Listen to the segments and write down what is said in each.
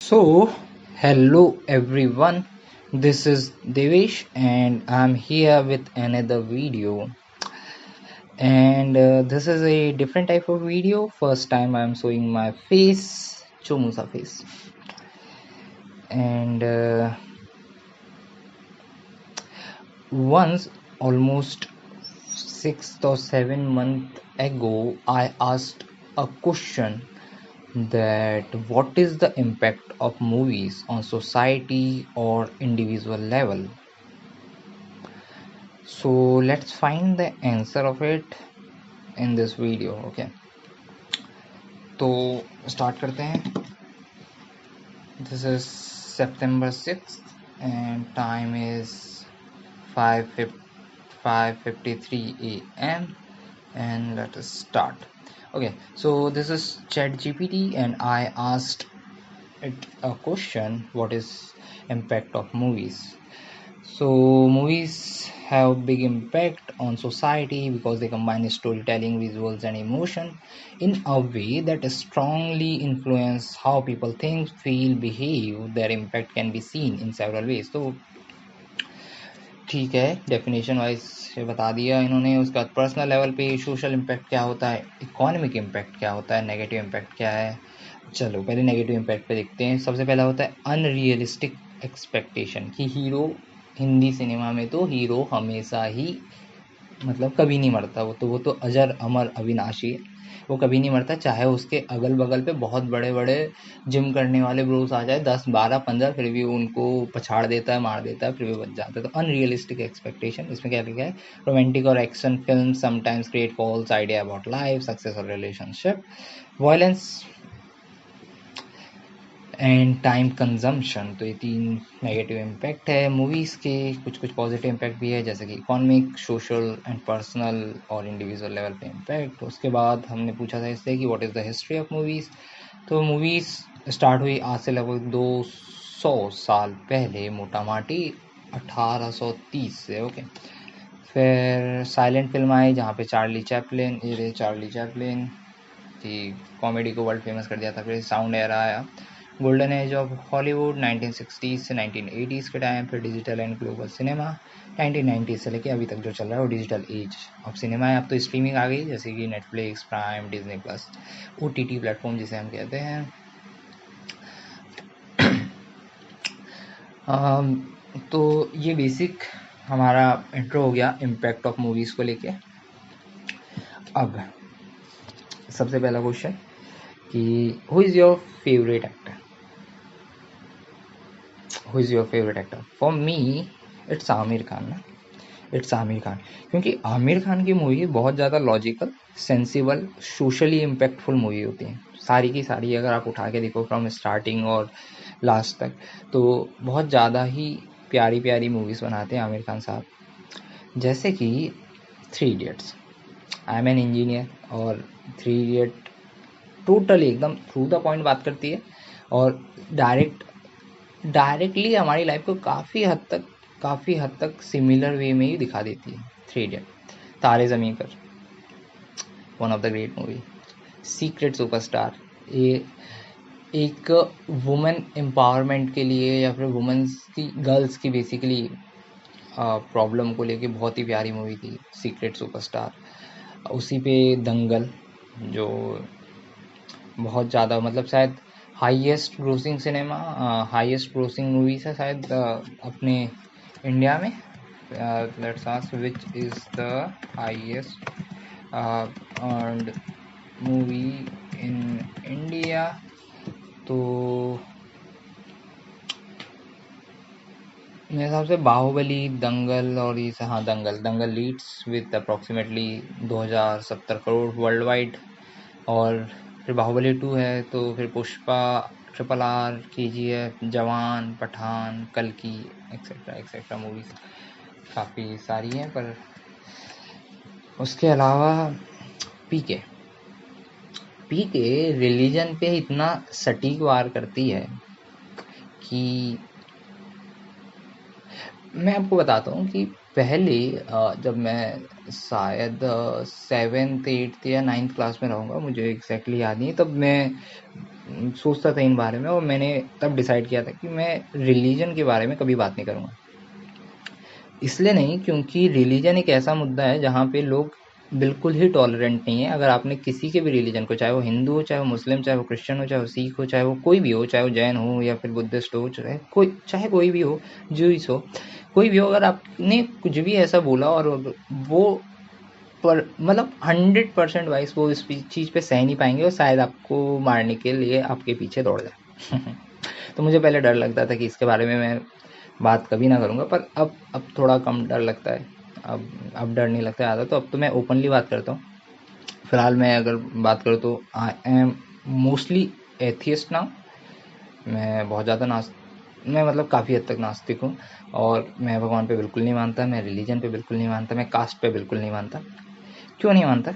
So, hello everyone. This is Devesh, and I'm here with another video. And this is a different type of video. First time I'm showing my face, Chomusa face. And once, almost 6 or 7 months ago, I asked a question that what is the impact of movies on society or individual level. So let's find the answer of it in this video. Okay, तो start करते हैं. This is September 6th and time is 5:53 a.m. and let us start. Okay, so this is ChatGPT and I asked it a question: what is impact of movies? So movies have big impact on society because they combine storytelling, visuals and emotion in a way that strongly influence how people think, feel, behave. Their impact can be seen in several ways. तो ठीक है, definition wise बता दिया इन्होंने. उसका personal level पे social impact क्या होता है, इकोनॉमिक इम्पैक्ट क्या होता है, नेगेटिव इम्पैक्ट क्या है. चलो पहले नेगेटिव इम्पैक्ट पे देखते हैं. सबसे पहला होता है अनरियलिस्टिक एक्सपेक्टेशन कि हीरो, हिंदी सिनेमा में तो हीरो हमेशा ही मतलब कभी नहीं मरता. वो तो अजर अमर अविनाशी है. वो कभी नहीं मरता, चाहे उसके अगल बगल पे बहुत बड़े बड़े जिम करने वाले ब्रोस आ जाए 10 12 15, फिर भी उनको पछाड़ देता है, मार देता है, फिर भी बच जाता है. तो अनरियलिस्टिक एक्सपेक्टेशन. इसमें क्या लिखा है? रोमांटिक और action film sometimes create false idea about life, success और relationship, violence and time consumption. तो ये 3 नेगेटिव इम्पैक्ट है. मूवीज़ के कुछ पॉजिटिव इम्पैक्ट भी है, जैसे कि इकोनॉमिक, सोशल एंड पर्सनल और इंडिविजुअल लेवल पे इम्पैक्ट. उसके बाद हमने पूछा था इससे कि what is the history of movies. तो मूवीज़ स्टार्ट हुई आज से लगभग 200 साल पहले, मोटा माटी 1830 से. ओके, फिर साइलेंट फिल्म आई जहाँ पे चार्ली चैपलिन की कॉमेडी को वर्ल्ड फेमस कर दिया था. फिर साउंड एरा आया, गोल्डन एज ऑफ हॉलीवुड 1960 से 1980 के टाइम. फिर डिजिटल एंड ग्लोबल सिनेमा 1990 से लेके अभी तक जो चल रहा है वो डिजिटल एज ऑफ सिनेमा है. अब तो स्ट्रीमिंग आ गई, जैसे कि Netflix, prime, Disney plus, OTT platform जिसे हम कहते हैं. तो ये बेसिक हमारा इंट्रो हो गया इम्पैक्ट ऑफ मूवीज़ को लेके. अब सबसे पहला क्वेश्चन कि who is your favourite actor. Who is your favourite actor? For me it's Aamir Khan ना. इट्स आमिर खान, क्योंकि आमिर खान की मूवी बहुत ज़्यादा logical, sensible, socially impactful movie होती हैं. सारी की सारी अगर आप उठा के देखो फ्रॉम स्टार्टिंग और लास्ट तक, तो बहुत ज़्यादा ही प्यारी प्यारी मूवीज़ बनाते हैं आमिर खान साहब. जैसे कि 3 idiots. I am an engineer और 3 इडियट टोटली एकदम थ्रू द पॉइंट बात करती है और डायरेक्टली हमारी लाइफ को काफ़ी हद तक सिमिलर वे में ही दिखा देती है. 3 इडियट. तारे ज़मीं पर, one of the great movie. Secret superstar, ये एक वुमेन एम्पावरमेंट के लिए या फिर वुमेन्स की, गर्ल्स की बेसिकली प्रॉब्लम को लेके बहुत ही प्यारी मूवी थी सीक्रेट सुपरस्टार. उसी पे दंगल, जो बहुत ज़्यादा मतलब शायद हाईएस्ट ग्रोसिंग मूवीज है शायद अपने इंडिया में. Let's ask which is the highest earned movie in India. तो मेरे हिसाब से बाहुबली, दंगल और ये हाँ Dangal leads with approximately 2070 crore worldwide. और फिर बाहुबली 2 है, तो फिर पुष्पा, RRR, KGF, जवान, पठान, कल्कि एक्सेट्रा मूवीज़ काफ़ी सारी हैं. पर उसके अलावा पीके रिलीजन पे इतना सटीक वार करती है कि मैं आपको बताता हूँ कि पहले जब मैं शायद 7th 8th या 9th क्लास में रहूँगा, मुझे एग्जैक्टली याद नहीं, तब मैं सोचता था इन बारे में, और मैंने तब डिसाइड किया था कि मैं रिलीजन के बारे में कभी बात नहीं करूँगा। इसलिए नहीं, क्योंकि रिलीजन एक ऐसा मुद्दा है जहाँ पे लोग बिल्कुल ही टॉलरेंट नहीं है। अगर आपने किसी के भी रिलीजन को, चाहे वो हिंदू हो, चाहे वो मुस्लिम, चाहे वो क्रिश्चियन हो, चाहे वो सिख हो, चाहे वो कोई भी हो, चाहे वो जैन हो या फिर बुद्धिस्ट हो, चाहे कोई भी हो, जूइस हो, कोई भी हो, अगर आपने कुछ भी ऐसा बोला और वो पर मतलब 100% वाइस वो इस चीज़ पे सह नहीं पाएंगे और शायद आपको मारने के लिए आपके पीछे दौड़ जाए। तो मुझे पहले डर लगता था कि इसके बारे में मैं बात कभी ना करूँगा, पर अब थोड़ा कम डर लगता है। अब डर नहीं लगता ज़्यादा, तो अब तो मैं ओपनली बात करता हूँ। फिलहाल मैं अगर बात करूँ तो I am mostly atheist now. मैं बहुत ज़्यादा मैं मतलब काफ़ी हद तक नास्तिक हूँ, और मैं भगवान पे बिल्कुल नहीं मानता, मैं रिलीजन पे बिल्कुल नहीं मानता, मैं कास्ट पे बिल्कुल नहीं मानता। क्यों नहीं मानता?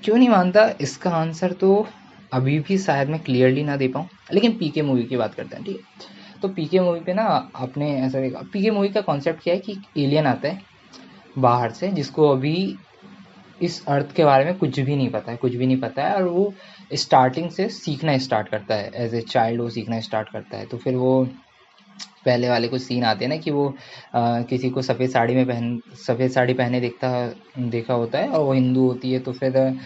क्यों नहीं मानता, इसका आंसर तो अभी भी शायद मैं क्लियरली ना दे पाऊँ, लेकिन पीके मूवी की बात करते हैं, ठीक है? तो पीके मूवी पे ना, आपने ऐसा देखा, पीके मूवी का कॉन्सेप्ट क्या है कि एलियन आता है बाहर से, जिसको अभी इस अर्थ के बारे में कुछ भी नहीं पता है, कुछ भी नहीं पता है, और वो स्टार्टिंग से सीखना स्टार्ट करता है, एज ए चाइल्ड वो सीखना स्टार्ट करता है। तो फिर वो पहले वाले कुछ सीन आते हैं ना कि वो किसी को सफ़ेद साड़ी पहने देखा होता है, और वो हिंदू होती है, तो फिर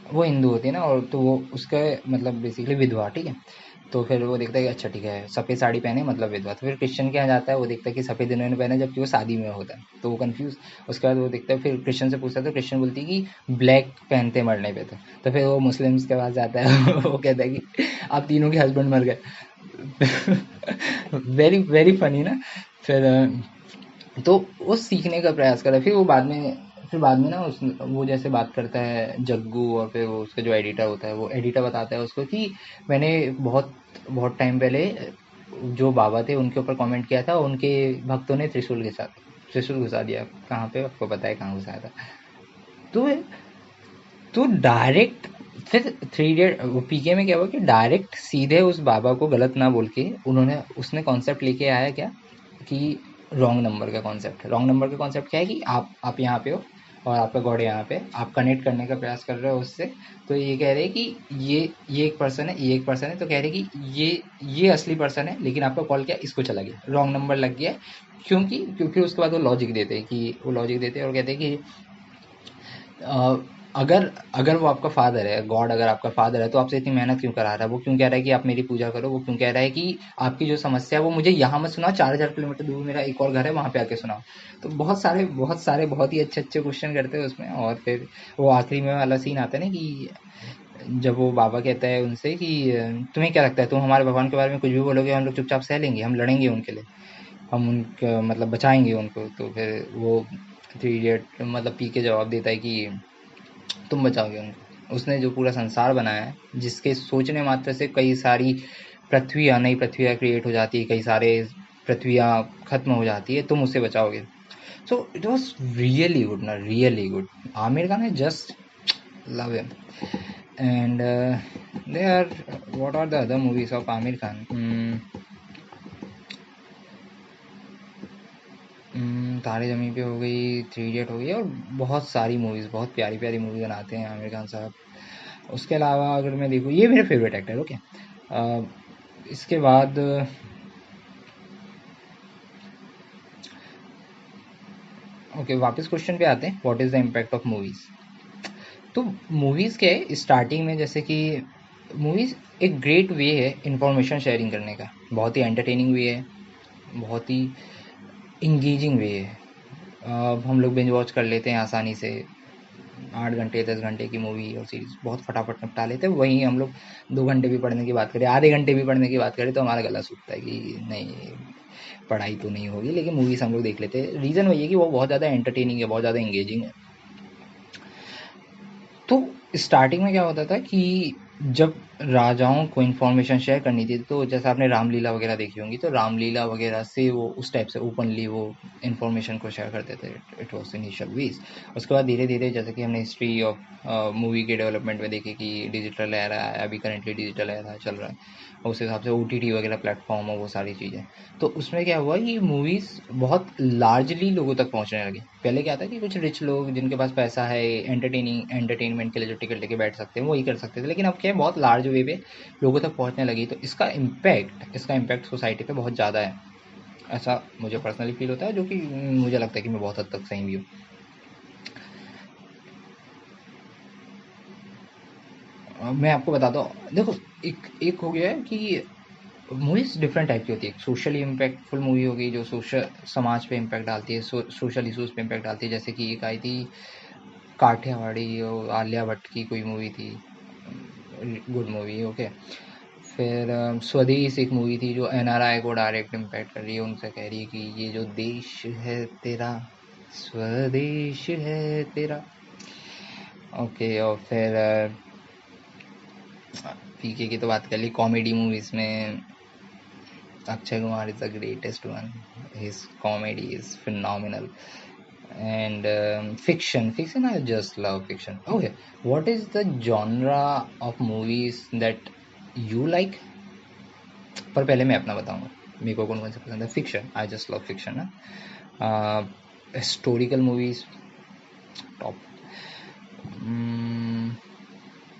वो हिंदू होती है ना, और तो वो उसका मतलब बेसिकली विधवा, ठीक है? तो फिर वो देखता है कि अच्छा ठीक है, सफ़ेद साड़ी पहने मतलब विधवा। तो फिर क्रिश्चियन के यहाँ जाता है, वो देखता है कि सफ़ेद इन्होंने पहना, जबकि वो शादी में होता है, तो वो कंफ्यूज। उसके बाद वो देखता है, फिर क्रिश्चियन से पूछता है, तो क्रिश्चियन बोलती है कि ब्लैक पहनते मरने पे। तो फिर वो मुस्लिम्स के पास जाता है। वो कहता है कि आप तीनों के हस्बैंड मर गए। वेरी वेरी फनी ना। फिर तो वो सीखने का प्रयास करा, फिर बाद में ना वो जैसे बात करता है जग्गू, और फिर वो उसका जो एडिटर होता है, वो एडिटर बताता है उसको कि मैंने बहुत बहुत टाइम पहले जो बाबा थे उनके ऊपर कमेंट किया था, उनके भक्तों ने त्रिशूल घुसा दिया। कहाँ पे आपको पता है कहाँ घुसाया था? तो डायरेक्ट, फिर थ्री इडियट वो पीके में क्या हुआ कि डायरेक्ट सीधे उस बाबा को गलत ना बोल के उसने कॉन्सेप्ट लेके आया क्या, कि रॉन्ग नंबर का कॉन्सेप्ट क्या है कि आप यहाँ पे हो और आपका गॉड यहाँ पे, आप कनेक्ट करने का प्रयास कर रहे हो उससे। तो ये कह रहे हैं कि ये एक पर्सन है, ये एक पर्सन है, तो कह रहे हैं कि ये असली पर्सन है, लेकिन आपका कॉल क्या इसको चला गया, रॉन्ग नंबर लग गया। क्योंकि उसके बाद वो लॉजिक देते हैं और कहते हैं कि अ, अगर अगर वो आपका फादर है, गॉड अगर आपका फादर है, तो आपसे इतनी मेहनत क्यों करा रहा है? वो क्यों कह रहा है कि आप मेरी पूजा करो? वो क्यों कह रहा है कि आपकी जो समस्या है वो मुझे यहाँ मत सुनाओ, 4,000 किलोमीटर दूर मेरा एक और घर है, वहाँ पे आके सुनाओ। तो बहुत सारे बहुत ही अच्छे अच्छे क्वेश्चन करते हैं उसमें। और फिर वो आखिरी में वाला सीन आता है ना कि जब वो बाबा कहता है उनसे कि तुम्हें क्या लगता है, तुम हमारे भगवान के बारे में कुछ भी बोलोगे, हम लोग चुपचाप सह लेंगे, हम लड़ेंगे उनके लिए, हम उनका मतलब बचाएंगे उनको। तो फिर वो थ्री इडियट मतलब पी के जवाब देता है कि तुम बचाओगे उनको, उसने जो पूरा संसार बनाया है, जिसके सोचने मात्र से कई सारी नई पृथ्वियाँ क्रिएट हो जाती है, कई सारे पृथ्वियाँ खत्म हो जाती है, तुम उससे बचाओगे। So it was really good ना, रियली गुड। आमिर खान है just love him. And they are what are the other movies of Aamir Khan? Taare Zameen पे हो गई, थ्री इडियट हो गई, और बहुत सारी मूवीज़, बहुत प्यारी प्यारी मूवी बनाते हैं आमिर खान साहब। उसके अलावा अगर मैं देखूँ, ये मेरे फेवरेट एक्टर, ओके। इसके बाद ओके, वापस क्वेश्चन पे आते हैं, what is the impact of movies? तो मूवीज़ क्या है, स्टार्टिंग में जैसे कि मूवीज़ एक ग्रेट वे है इंफॉर्मेशन शेयरिंग करने का, बहुत ही एंटरटेनिंग वे है, बहुत ही इंगेजिंग वे है। हम लोग बिंज वॉच कर लेते हैं आसानी से, 8 घंटे 10 घंटे की मूवी और सीरीज बहुत फटाफट निपटा लेते हैं। वहीं हम लोग 2 घंटे भी पढ़ने की बात करें, आधे घंटे भी पढ़ने की बात करें, तो हमारा गला सूखता है कि नहीं, पढ़ाई तो नहीं होगी, लेकिन मूवीज़ हम लोग देख लेते हैं। रीज़न वही है कि वो बहुत ज़्यादा एंटरटेनिंग है, बहुत ज़्यादा इंगेजिंग है। तो स्टार्टिंग में क्या होता था कि जब राजाओं को इन्फॉर्मेशन शेयर करनी थी, तो जैसे आपने रामलीला वगैरह देखी होंगी, तो रामलीला वगैरह से वो उस टाइप से ओपनली वो इन्फॉर्मेशन को शेयर करते थे। It was initial ways. उसके बाद धीरे धीरे जैसे कि हमने हिस्ट्री ऑफ मूवी के डेवलपमेंट में देखी कि डिजिटल एरा है, अभी करेंटली डिजिटल एरा चल रहा है, उस हिसाब से OTT वगैरह प्लेटफॉर्म और वो सारी चीज़ें। तो उसमें क्या हुआ कि मूवीज़ बहुत लार्जली लोगों तक पहुंचने लगी। पहले क्या था कि कुछ रिच लोग जिनके पास पैसा है, एंटरटेनमेंट के लिए जो टिकट लेके बैठ सकते हैं वही कर सकते थे, लेकिन अब क्या है, बहुत लार्ज वे पे लोगों तक पहुंचने लगी। तो इसका इम्पैक्ट सोसाइटी पे बहुत ज़्यादा है, ऐसा मुझे पर्सनली फील होता है, जो कि मुझे लगता है कि मैं बहुत हद तक सही भी हूँ। मैं आपको बताता हूँ, देखो, एक एक हो गया है कि मूवीज डिफरेंट टाइप की होती है। एक सोशली इम्पैक्टफुल मूवी होगी जो सोशल समाज पे इम्पैक्ट डालती है, सोशल इशूज़ पे इम्पैक्ट डालती है। जैसे कि एक आई थी काठियावाड़ी, और आलिया भट्ट की कोई मूवी थी, गुड मूवी, ओके। फिर स्वदेश एक मूवी थी जो NRI को डायरेक्ट इम्पैक्ट कर रही है, उनसे कह रही है कि ये जो देश है तेरा, स्वदेश है तेरा, ओके। और फिर PK की तो बात कर ली। कॉमेडी मूवीज़ में Akshay Kumar is the greatest one. His comedy is phenomenal. And fiction, I just love fiction. Okay, what is the genre of movies that you like? पर पहले मैं अपना बताऊंगा मेरे को कौन कौन से पसंद है। Fiction, I just love fiction ना। Historical movies top.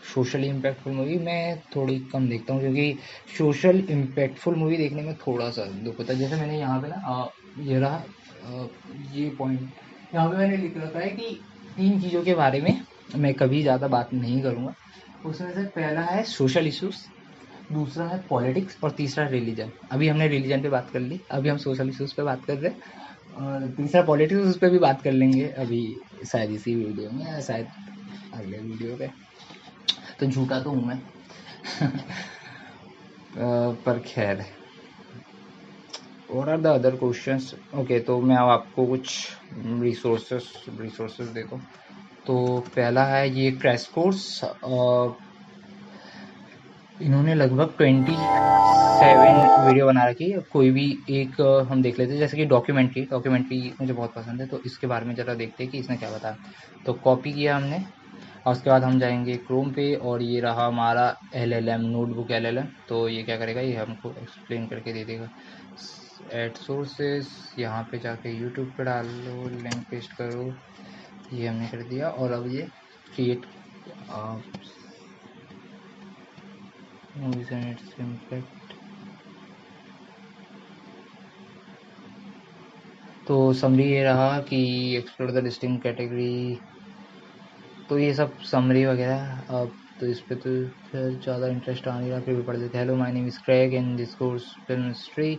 Socially impactful movie मैं थोड़ी कम देखता हूँ, क्योंकि सोशल इम्पैक्टफुल मूवी देखने में थोड़ा सा दुख होता है। जैसे मैंने यहाँ पे ना ये रहा, ये पॉइंट यहाँ पे मैंने लिख रखा है कि 3 चीज़ों के बारे में मैं कभी ज़्यादा बात नहीं करूँगा। उसमें से पहला है सोशल इश्यूज, दूसरा है पॉलिटिक्स, और तीसरा रिलीजन। अभी हमने रिलीजन पे बात कर ली, अभी हम सोशल इश्यूज पे बात कर रहे हैं, और तीसरा पॉलिटिक्स, उस पर भी बात कर लेंगे अभी, शायद इसी वीडियो में या शायद अगले वीडियो पे। तो झूठा तो हूँ मैं पर खैर, और are the other questions. Okay, तो मैं अब आपको कुछ रिसोर्सेस देता हूँ। तो पहला है ये क्रैश कोर्स। इन्होंने लगभग 27 वीडियो बना रखी है। कोई भी एक हम देख लेते हैं, जैसे कि डॉक्यूमेंट्री मुझे बहुत पसंद है, तो इसके बारे में ज़रा देखते हैं कि इसने क्या बताया। तो कॉपी किया हमने, और उसके बाद हम जाएंगे क्रोम पे, और ये रहा हमारा LLM नोटबुक LLM। तो ये क्या करेगा, ये हमको एक्सप्लेन करके दे देगा। एड सोर्सेस, यहाँ पे जाके यूट्यूब पे डालो, लिंक पेस्ट करो, ये हमने कर दिया। और अब ये create movies and its impact. तो समरी ये रहा कि एक्सप्लोर द डिस्टिंक्ट कैटेगरी। तो ये सब समरी वगैरह। अब तो इस पे तो फिर ज़्यादा इंटरेस्ट आ नहीं रहा, फिर भी पढ़ देते। Hello, my name is Craig in this course film history,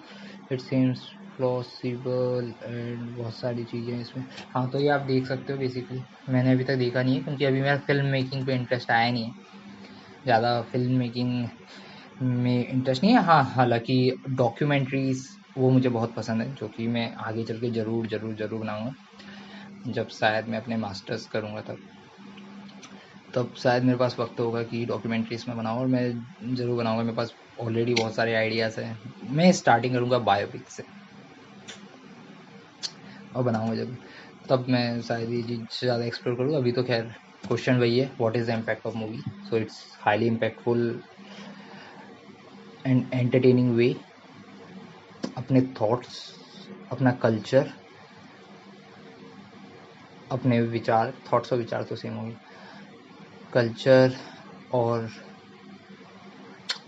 it seems plausible, and बहुत सारी चीज़ें हैं इसमें। हाँ, तो ये आप देख सकते हो। बेसिकली मैंने अभी तक देखा नहीं है, क्योंकि अभी मेरा फिल्म मेकिंग पे इंटरेस्ट आया नहीं है, ज़्यादा फिल्म मेकिंग में इंटरेस्ट नहीं है। हाँ, हालांकि डॉक्यूमेंट्रीज़ वो मुझे बहुत पसंद है, जो कि मैं आगे चल के ज़रूर बनाऊँगा, जब शायद मैं अपने मास्टर्स करूँगा तब शायद मेरे पास वक्त होगा कि डॉक्यूमेंट्रीज में बनाऊँ, और मैं ज़रूर बनाऊँगा। मेरे पास ऑलरेडी बहुत सारे आइडियाज़ हैं। मैं स्टार्टिंग करूँगा बायोपिक से, और बनाऊँगा जब, तब मैं शायद ये चीज़ ज़्यादा एक्सप्लोर करूँ। अभी तो खैर क्वेश्चन वही है, what is the impact of movie. So it's highly impactful and entertaining way. अपने थॉट्स, अपना कल्चर, अपने विचार, थॉट्स और विचार तो सेम होंगे, कल्चर और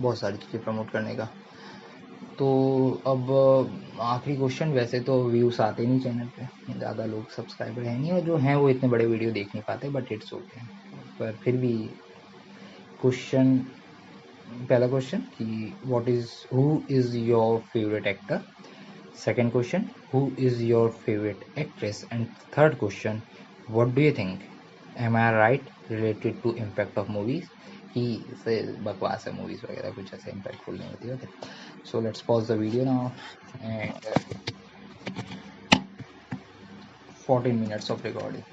बहुत सारी चीज़ें प्रमोट करने का। तो अब आखिरी क्वेश्चन, वैसे तो व्यूज़ आते नहीं चैनल पे, ज़्यादा लोग सब्सक्राइबर है नहीं, और जो हैं वो इतने बड़े वीडियो देख नहीं पाते, बट इट्स ओके। पर फिर भी क्वेश्चन, पहला क्वेश्चन कि who is your favourite actor, second question who is your favourite actress, and third question what do you think, am I right, related to impact of movies, कि से बकवास है movies वगैरह, कुछ ऐसे इम्पैक्टफुल नहीं होती। Okay, so let's pause the video now, and 14 minutes of recording.